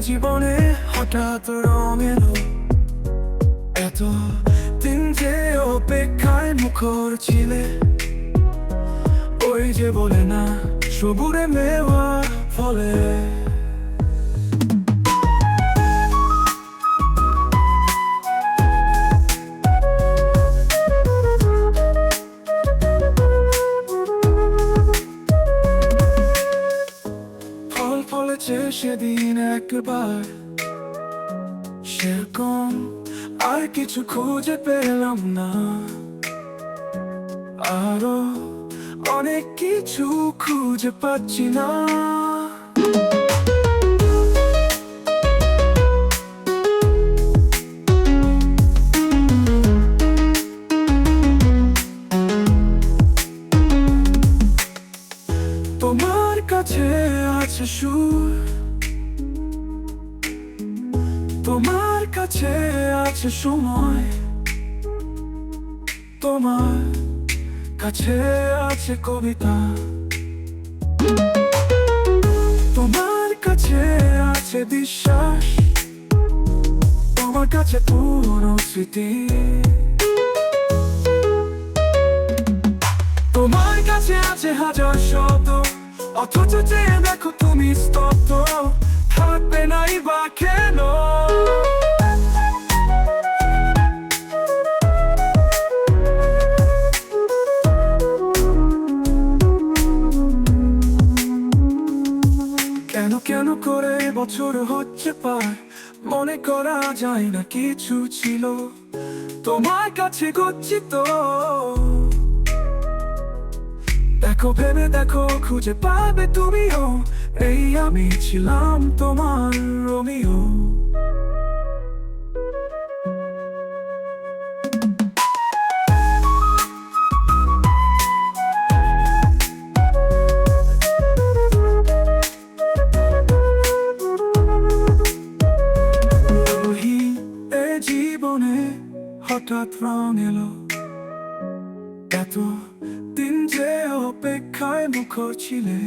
জীবনে হঠাৎ রং এলো, এত দিন যে অপেক্ষায় মুখর ছিলে। ওই যে বলে না, সবুরে মেওয়া ফলে। ফল ফলেছে সেদিন একবার, সেরকম আর কিছু খুঁজে পেলাম না। আরো অনেক কিছু খুঁজে পাচ্ছি না। তোমার কাছে আছে সুর, তোমার কাছে আছে সময়, তোমার কাছে আছে কবিতা, তোমার কাছে আছে বিশ্বাস, তোমার কাছে পুরনো স্মৃতি। তোমার কাছে আছে হাজার শব্দ, অথচ যে দেখো তুমি স্তব্ধ। থাকবে নাই বা কেন? কেন কেন করে বছর হচ্ছে পার, মনে করা যায় না কিছু ছিল। তোমার কাছে গচ্ছিত, দেখো ভেবে দেখো, খুঁজে পাবে তুমিও। এই আমি ছিলাম তোমার রোমিও। এই জীবনে হঠাৎ রং এলো, এত দিন যে অপেক্ষায় মুখর ছিলে।